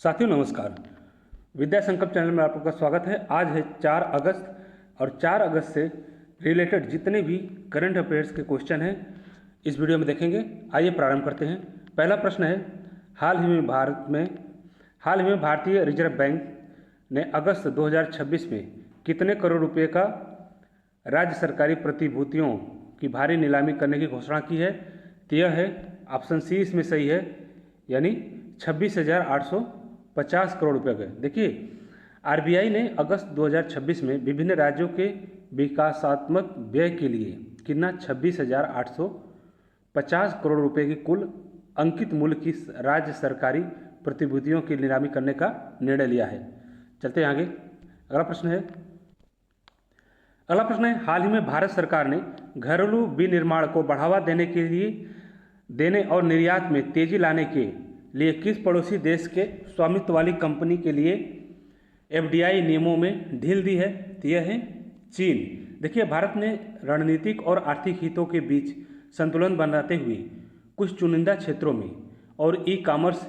साथियों नमस्कार। विद्या संकल्प चैनल में आपका स्वागत है। आज है 4 अगस्त और 4 अगस्त से रिलेटेड जितने भी करंट अफेयर्स के क्वेश्चन हैं इस वीडियो में देखेंगे। आइए प्रारंभ करते हैं। पहला प्रश्न है, हाल ही में भारतीय रिजर्व बैंक ने अगस्त 2026 में कितने करोड़ रुपए का राज्य सरकारी प्रतिभूतियों की भारी नीलामी करने की घोषणा की है? तो यह है ऑप्शन सी इसमें सही है, यानी 26,850 करोड़ रुपए का। देखिए, आरबीआई ने अगस्त 2026 में विभिन्न राज्यों के विकासात्मक व्यय के लिए कितना 26,850 करोड़ रुपए की कुल अंकित मूल्य की राज्य सरकारी प्रतिभूतियों की नीलामी करने का निर्णय लिया है। चलते हैं आगे। अगला प्रश्न है, हाल ही में भारत सरकार ने घरेलू विनिर्माण को बढ़ावा देने और निर्यात में तेजी लाने के लिए किस पड़ोसी देश के स्वामित्व वाली कंपनी के लिए एफडीआई नियमों में ढील दी है? तो यह है चीन। देखिए, भारत ने रणनीतिक और आर्थिक हितों के बीच संतुलन बनाते हुए कुछ चुनिंदा क्षेत्रों में और ई कॉमर्स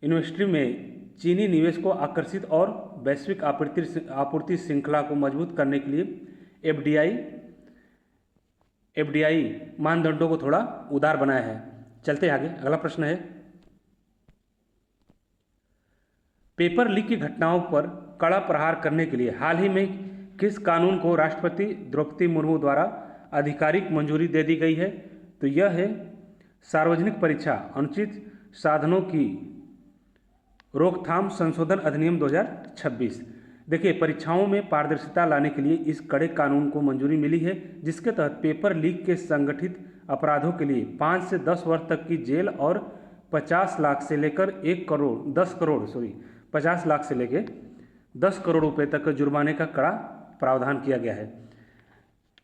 इन्वेस्ट्री में चीनी निवेश को आकर्षित और वैश्विक आपूर्ति श्रृंखला को मजबूत करने के लिए एफडीआई मानदंडों को थोड़ा उदार बनाया है। चलते आगे। अगला प्रश्न है, पेपर लीक की घटनाओं पर कड़ा प्रहार करने के लिए हाल ही में किस कानून को राष्ट्रपति द्रौपदी मुर्मू द्वारा आधिकारिक मंजूरी दे दी गई है? तो यह है सार्वजनिक परीक्षा अनुचित साधनों की रोकथाम संशोधन अधिनियम 2026। देखिए, परीक्षाओं में पारदर्शिता लाने के लिए इस कड़े कानून को मंजूरी मिली है, जिसके तहत पेपर लीक के संगठित अपराधों के लिए 5 से 10 वर्ष तक की जेल और 50 लाख से लेकर 10 करोड़ रुपए तक जुर्माने का कड़ा प्रावधान किया गया है।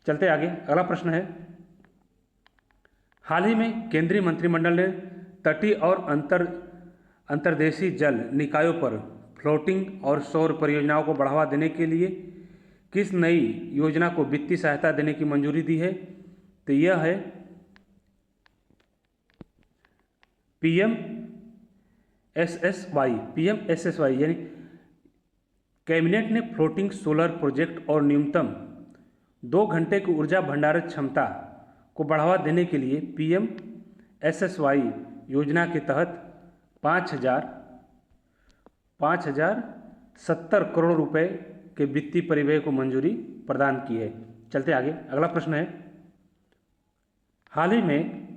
चलते आगे। अगला प्रश्न है, हाल ही में केंद्रीय मंत्रिमंडल ने तटीय और अंतर्देशीय जल निकायों पर फ्लोटिंग और सौर परियोजनाओं को बढ़ावा देने के लिए किस नई योजना को वित्तीय सहायता देने की मंजूरी दी है? तो यह है पीएमएसएसवाई, यानी कैबिनेट ने फ्लोटिंग सोलर प्रोजेक्ट और न्यूनतम 2 घंटे की ऊर्जा भंडारण क्षमता को बढ़ावा देने के लिए पीएमएसएसवाई योजना के तहत 5,070 करोड़ रुपए के वित्तीय परिव्यय को मंजूरी प्रदान की है। चलते आगे। अगला प्रश्न है, हाल ही में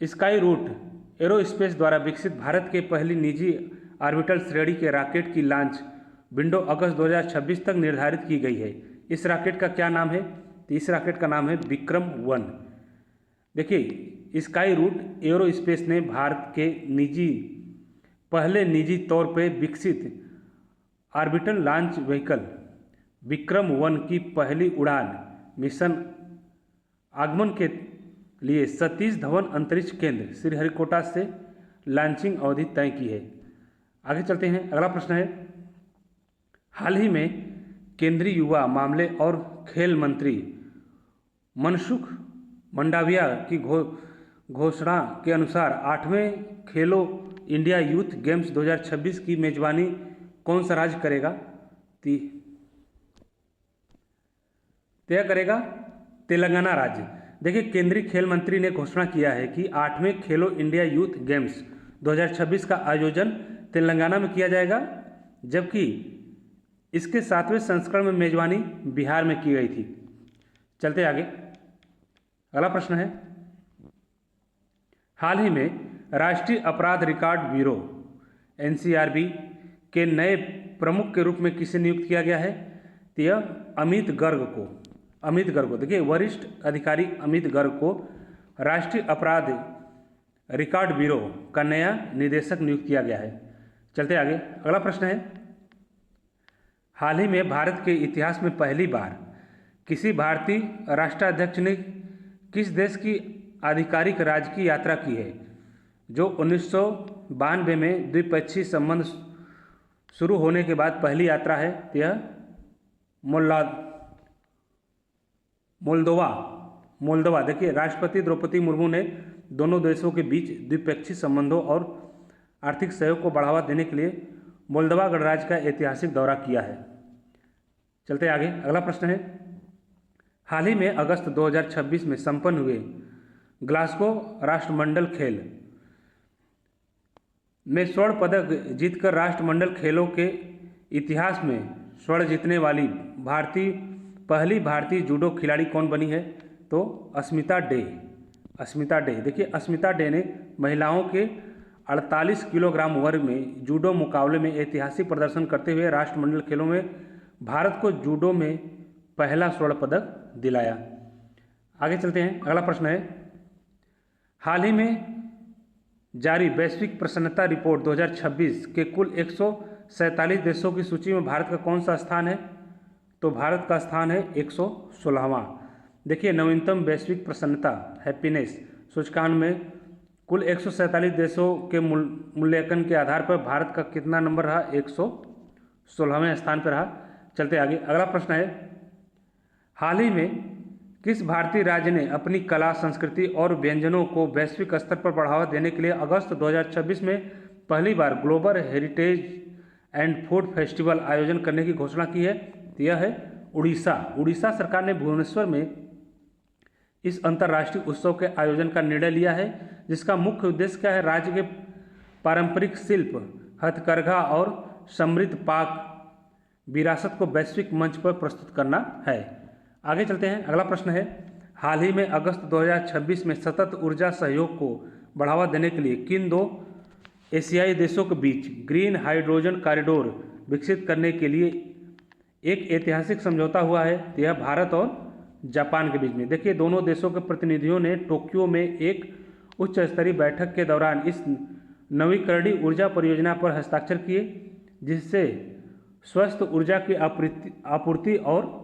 स्काई रूट एरोस्पेस द्वारा विकसित भारत के पहली निजी ऑर्बिटल श्रेणी के रॉकेट की लॉन्च विंडो अगस्त 2026 तक निर्धारित की गई है। इस रॉकेट का क्या नाम है? तो इस रॉकेट का नाम है विक्रम-1। देखिए, स्काई रूट एरोस्पेस ने भारत के पहले निजी तौर पर विकसित ऑर्बिटल लॉन्च व्हीकल विक्रम-1 की पहली उड़ान मिशन आगमन के लिए सतीश धवन अंतरिक्ष केंद्र श्रीहरिकोटा से लॉन्चिंग अवधि तय की है। आगे चलते हैं। अगला प्रश्न है, हाल ही में केंद्रीय युवा मामले और खेल मंत्री मनसुख मंडाविया की घोषणा के अनुसार 8वें खेलो इंडिया यूथ गेम्स 2026 की मेजबानी कौन सा राज्य करेगा? तय करेगा तेलंगाना राज्य। देखिए, केंद्रीय खेल मंत्री ने घोषणा किया है कि 8वें खेलो इंडिया यूथ गेम्स 2026 का आयोजन तेलंगाना में किया जाएगा, जबकि इसके 7वें संस्करण में मेजबानी बिहार में की गई थी। चलते आगे। अगला प्रश्न है, हाल ही में राष्ट्रीय अपराध रिकॉर्ड ब्यूरो एनसीआरबी के नए प्रमुख के रूप में किसे नियुक्त किया गया है? तो यह अमित गर्ग को देखिए, वरिष्ठ अधिकारी अमित गर्ग को राष्ट्रीय अपराध रिकॉर्ड ब्यूरो का नया निदेशक नियुक्त किया गया है। चलते आगे। अगला प्रश्न है, हाल ही में भारत के इतिहास में पहली बार किसी भारतीय राष्ट्राध्यक्ष ने किस देश की आधिकारिक राजकीय यात्रा की है, जो 1992 में द्विपक्षीय संबंध शुरू होने के बाद पहली यात्रा है? तो यह मोल्दोवा। देखिए, राष्ट्रपति द्रौपदी मुर्मू ने दोनों देशों के बीच द्विपक्षीय संबंधों और आर्थिक सहयोग को बढ़ावा देने के लिए मोल्दोवा गणराज्य का ऐतिहासिक दौरा किया है। चलते आगे, अगला प्रश्न है, हाल ही में अगस्त 2026 में संपन्न हुए ग्लासगो राष्ट्रमंडल खेल में स्वर्ण पदक जीतकर राष्ट्रमंडल खेलों के इतिहास में स्वर्ण जीतने वाली पहली भारतीय जूडो खिलाड़ी कौन बनी है? तो अस्मिता डे। अस्मिता डे, देखिए अस्मिता डे ने महिलाओं के 48 किलोग्राम वर्ग में जूडो मुकाबले में ऐतिहासिक प्रदर्शन करते हुए राष्ट्रमंडल खेलों में भारत को जूडो में पहला स्वर्ण पदक दिलाया। आगे चलते हैं, अगला प्रश्न है, हाल ही में जारी वैश्विक प्रसन्नता रिपोर्ट 2026 के कुल 147 देशों की सूची में भारत का कौन सा स्थान है? तो भारत का स्थान है 116वां। देखिए नवीनतम वैश्विक प्रसन्नता हैप्पीनेस सूचकांक में कुल 147 देशों के मूल्यांकन के आधार पर भारत का कितना नंबर रहा? 116वें स्थान पर रहा। चलते आगे, अगला प्रश्न है, हाल ही में किस भारतीय राज्य ने अपनी कला, संस्कृति और व्यंजनों को वैश्विक स्तर पर बढ़ावा देने के लिए अगस्त 2026 में पहली बार global heritage and food festival आयोजन करने की घोषणा की है? तो यह है उड़ीसा। उड़ीसा सरकार ने भुवनेश्वर में इस अंतर्राष्ट्रीय उत्सव के आयोजन का निर्णय लिया है, जिसका मुख्य उद्देश्य क्या है? राज्य के पारंपरिक शिल्प, हथकरघा और समृद्ध पाक विरासत को वैश्विक मंच पर प्रस्तुत करना है। आगे चलते हैं, अगला प्रश्न है, हाल ही में अगस्त 2026 में सतत ऊर्जा सहयोग को बढ़ावा देने के लिए किन दो एशियाई देशों के बीच ग्रीन हाइड्रोजन कॉरिडोर विकसित करने के लिए एक ऐतिहासिक समझौता हुआ है? तो यह भारत और जापान के बीच में। देखिए दोनों देशों के प्रतिनिधियों ने टोक्यो में एक उच्च स्तरीय बैठक के दौरान इस नवीकरणीय ऊर्जा परियोजना पर हस्ताक्षर किए, जिससे स्वस्थ ऊर्जा की आपूर्ति और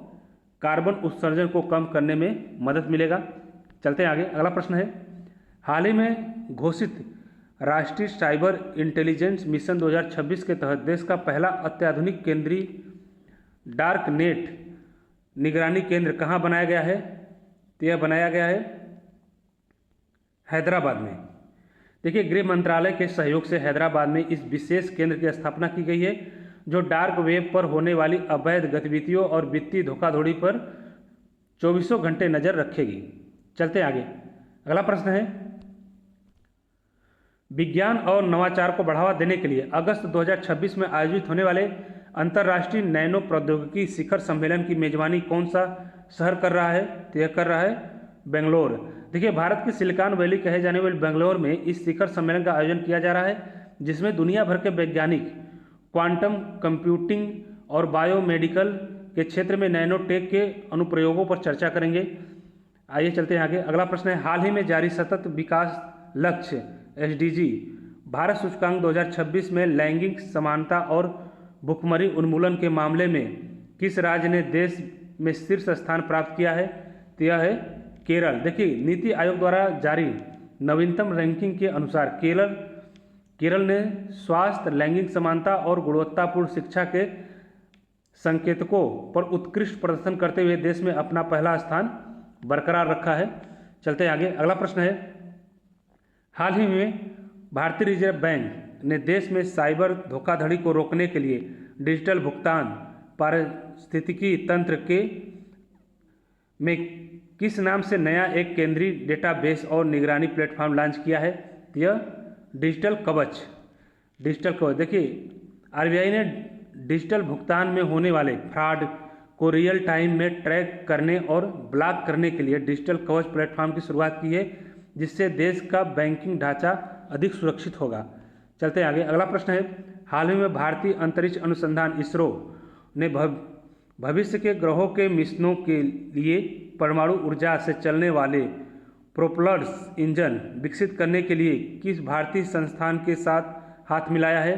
कार्बन उत्सर्जन को कम करने में मदद मिलेगा। चलते हैं आगे, अगला प्रश्न है, हाल ही में घोषित राष्ट्रीय साइबर इंटेलिजेंस मिशन 2026 के तहत देश का पहला अत्याधुनिक केंद्रीय डार्क नेट निगरानी केंद्र कहाँ बनाया गया है? तो यह बनाया गया है हैदराबाद में। देखिए गृह मंत्रालय के सहयोग से हैदराबाद में इस विशेष केंद्र की स्थापना की गई है, जो डार्क वेब पर होने वाली अवैध गतिविधियों और वित्तीय धोखाधड़ी पर 24 घंटे नजर रखेगी। चलते आगे, अगला प्रश्न है, विज्ञान और नवाचार को बढ़ावा देने के लिए अगस्त 2026 में आयोजित होने वाले अंतर्राष्ट्रीय नैनो प्रौद्योगिकी शिखर सम्मेलन की मेजबानी कौन सा शहर कर रहा है? तो यह कर रहा है बेंगलोर। देखिए भारत की सिलिकॉन वैली कहे जाने वाले बेंगलोर में इस शिखर सम्मेलन का आयोजन किया जा रहा है, जिसमें दुनिया भर के वैज्ञानिक क्वांटम कंप्यूटिंग और बायोमेडिकल के क्षेत्र में नैनो टेक के अनुप्रयोगों पर चर्चा करेंगे। आइए चलते हैं आगे, अगला प्रश्न है, हाल ही में जारी सतत विकास लक्ष्य SDG भारत सूचकांक 2026 में लैंगिक समानता और भुखमरी उन्मूलन के मामले में किस राज्य ने देश में शीर्ष स्थान प्राप्त किया है? तो यह है केरल। देखिए नीति आयोग द्वारा जारी नवीनतम रैंकिंग के अनुसार केरल ने स्वास्थ्य, लैंगिक समानता और गुणवत्तापूर्ण शिक्षा के संकेतकों पर उत्कृष्ट प्रदर्शन करते हुए देश में अपना पहला स्थान बरकरार रखा है। चलते हैं आगे, अगला प्रश्न है, हाल ही में भारतीय रिजर्व बैंक ने देश में साइबर धोखाधड़ी को रोकने के लिए डिजिटल भुगतान पारिस्थितिकी तंत्र के में किस नाम से नया एक केंद्रीय डेटाबेस और निगरानी प्लेटफॉर्म लॉन्च किया है? यह डिजिटल कवच। देखिए RBI ने डिजिटल भुगतान में होने वाले फ्रॉड को रियल टाइम में ट्रैक करने और ब्लॉक करने के लिए डिजिटल कवच प्लेटफॉर्म की शुरुआत की है, जिससे देश का बैंकिंग ढांचा अधिक सुरक्षित होगा। चलते आगे, अगला प्रश्न है, हाल ही में भारतीय अंतरिक्ष अनुसंधान इसरो ने भविष्य के ग्रहों के मिशनों के लिए परमाणु ऊर्जा से चलने वाले प्रोपेलर्स इंजन विकसित करने के लिए किस भारतीय संस्थान के साथ हाथ मिलाया है?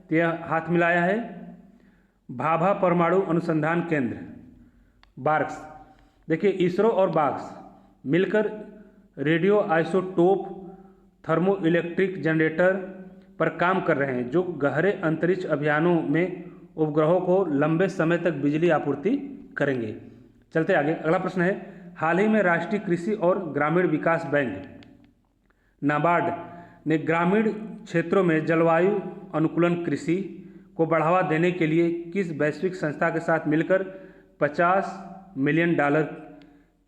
तो यह हाथ मिलाया है भाभा परमाणु अनुसंधान केंद्र बार्क्स। देखिए इसरो और बार्क्स मिलकर radio isotope thermo electric generator पर काम कर रहे हैं, जो गहरे अंतरिक्ष अभियानों में उपग्रहों को लंबे समय तक बिजली आपूर्ति करेंगे। चलते आगे, अगला प्रश्न है, हाल ही में राष्ट्रीय कृषि और ग्रामीण विकास बैंक नाबार्ड ने ग्रामीण क्षेत्रों में जलवायु अनुकूलन कृषि को बढ़ावा देने के लिए किस वैश्विक संस्था के साथ मिलकर $50 मिलियन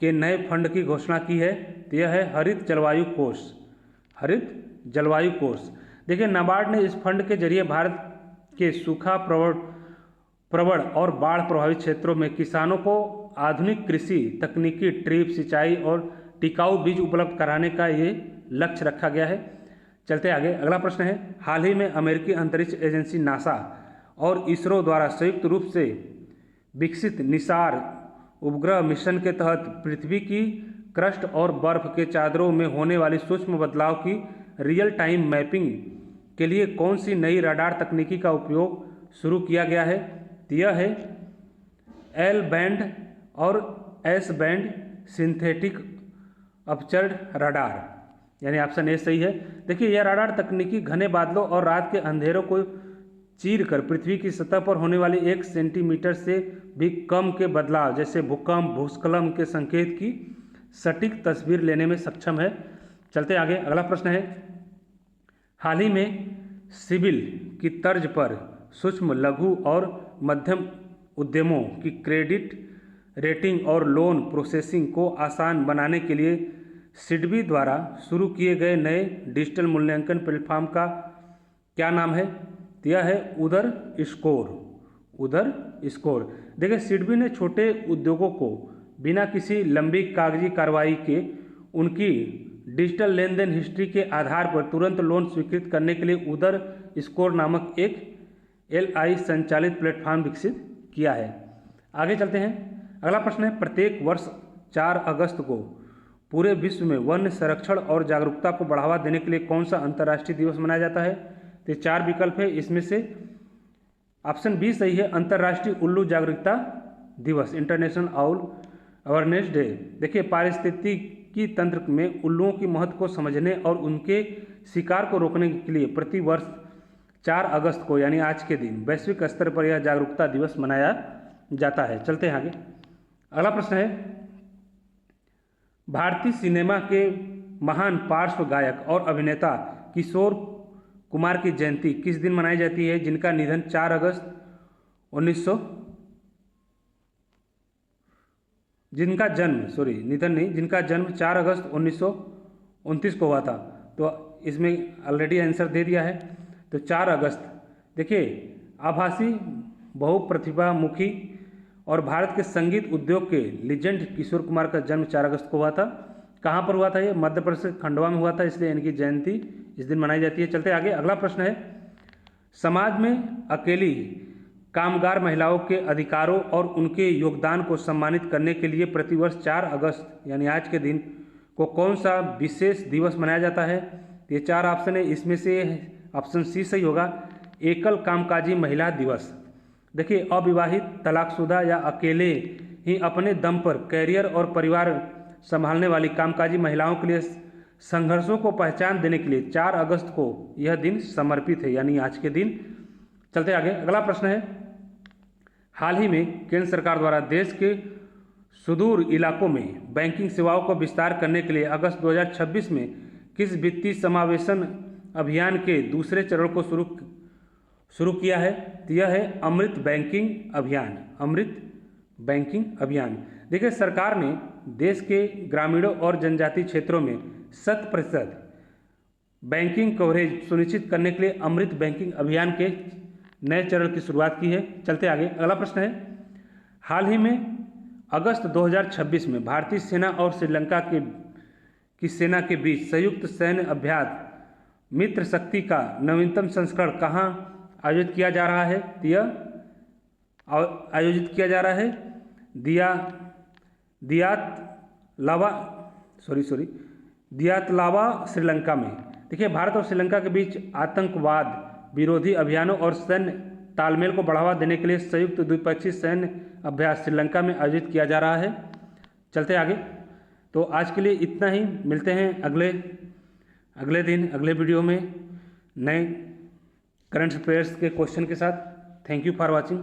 के नए फंड की घोषणा की है? तो यह है हरित जलवायु कोष। हरित जलवायु कोष। देखिए, नाबार्ड ने इस फंड के जरिए भारत के सूखा प्रवण और बाढ़ प्रभावित क्षेत्रों में किसानों को आधुनिक कृषि तकनीकी, ड्रिप सिंचाई और टिकाऊ बीज उपलब्ध कराने का ये लक्ष्य रखा गया है। चलते आगे, अगला प्रश्न है, हाल ही में अमेरिकी अंतरिक्ष एजेंसी नासा और इसरो द्वारा संयुक्त रूप से विकसित निसार उपग्रह मिशन के तहत पृथ्वी की क्रस्ट और बर्फ के चादरों में होने वाली सूक्ष्म बदलाव की रियल टाइम मैपिंग के लिए कौन सी नई रडार तकनीकी का उपयोग शुरू किया गया है? तो यह है एल बैंड और एस बैंड सिंथेटिक अपचर्ड रडार, यानी ऑप्शन ए सही है। देखिए, यह रडार तकनीकी घने बादलों और रात के अंधेरों को चीर कर पृथ्वी की सतह पर होने वाले 1 सेंटीमीटर से भी कम के बदलाव जैसे भूकंप, भूस्खलन के संकेत की सटीक तस्वीर लेने में सक्षम है। चलते आगे, अगला प्रश्न है, हाल ही में सिबिल की तर्ज पर सूक्ष्म, लघु और मध्यम उद्यमों की क्रेडिट रेटिंग और लोन प्रोसेसिंग को आसान बनाने के लिए सिडबी द्वारा शुरू किए गए नए डिजिटल मूल्यांकन प्लेटफॉर्म का क्या नाम है? तो यह है उदर स्कोर। उदर स्कोर। देखिए, सिडबी ने छोटे उद्योगों को बिना किसी लंबी कागजी कार्रवाई के उनकी डिजिटल लेन देन हिस्ट्री के आधार पर तुरंत लोन स्वीकृत करने के लिए उदर स्कोर नामक एक एलआई संचालित प्लेटफॉर्म विकसित किया है। आगे चलते हैं, अगला प्रश्न है, प्रत्येक वर्ष 4 अगस्त को पूरे विश्व में वन्य संरक्षण और जागरूकता को बढ़ावा देने के लिए कौन सा अंतर्राष्ट्रीय दिवस मनाया जाता है? तो 4 विकल्प है, इसमें से ऑप्शन बी सही है, अंतर्राष्ट्रीय उल्लू जागरूकता दिवस, इंटरनेशनल आउल अवेयरनेस डे। देखिए, पारिस्थितिकी तंत्र में उल्लुओं की महत्व को समझने और उनके शिकार को रोकने के लिए प्रति वर्ष 4 अगस्त को, यानी आज के दिन, वैश्विक स्तर पर यह जागरूकता दिवस मनाया जाता है। चलते हैं आगे, अगला प्रश्न है, भारतीय सिनेमा के महान पार्श्व गायक और अभिनेता किशोर कुमार की जयंती किस दिन मनाई जाती है, जिनका निधन 4 अगस्त 1900 जिनका जन्म 4 अगस्त 1929 को हुआ था। तो इसमें ऑलरेडी आंसर दे दिया है, तो 4 अगस्त। देखिए, आभासी, बहुप्रतिभामुखी और भारत के संगीत उद्योग के लीजेंड किशोर कुमार का जन्म 4 अगस्त को हुआ था। कहाँ पर हुआ था? ये मध्य प्रदेश खंडवा में हुआ था, इसलिए इनकी जयंती इस दिन मनाई जाती है। चलते आगे, अगला प्रश्न है, समाज में अकेली कामगार महिलाओं के अधिकारों और उनके योगदान को सम्मानित करने के लिए प्रतिवर्ष 4 अगस्त यानी आज के दिन को कौन सा विशेष दिवस मनाया जाता है? ये 4 ऑप्शन है, इसमें से ऑप्शन सी सही होगा, एकल कामकाजी महिला दिवस। देखिए, अविवाहित, तलाकशुदा या अकेले ही अपने दम पर कैरियर और परिवार संभालने वाली कामकाजी महिलाओं के लिए संघर्षों को पहचान देने के लिए 4 अगस्त को यह दिन समर्पित है, यानी आज के दिन। चलते आगे, अगला प्रश्न है, हाल ही में केंद्र सरकार द्वारा देश के सुदूर इलाकों में बैंकिंग सेवाओं को विस्तार करने के लिए अगस्त 2026 में किस वित्तीय समावेशन अभियान के दूसरे चरण को शुरू किया है? तो यह है अमृत बैंकिंग अभियान। अमृत बैंकिंग अभियान। देखिए, सरकार ने देश के ग्रामीणों और जनजातीय क्षेत्रों में 100% बैंकिंग कवरेज सुनिश्चित करने के लिए अमृत बैंकिंग अभियान के नए चरण की शुरुआत की है। चलते आगे, अगला प्रश्न है, हाल ही में अगस्त 2026 में भारतीय सेना और श्रीलंका की सेना के बीच संयुक्त सैन्य अभ्यास मित्र शक्ति का नवीनतम संस्करण कहाँ आयोजित किया जा रहा है? तो यह आयोजित किया जा रहा है दियातलावा श्रीलंका में। देखिए, भारत और श्रीलंका के बीच आतंकवाद विरोधी अभियानों और सैन्य तालमेल को बढ़ावा देने के लिए संयुक्त द्विपक्षीय सैन्य अभ्यास श्रीलंका में आयोजित किया जा रहा है। चलते आगे, तो आज के लिए इतना ही, मिलते हैं अगले दिन अगले वीडियो में नए करंट अफेयर्स के क्वेश्चन के साथ। Thank you for watching.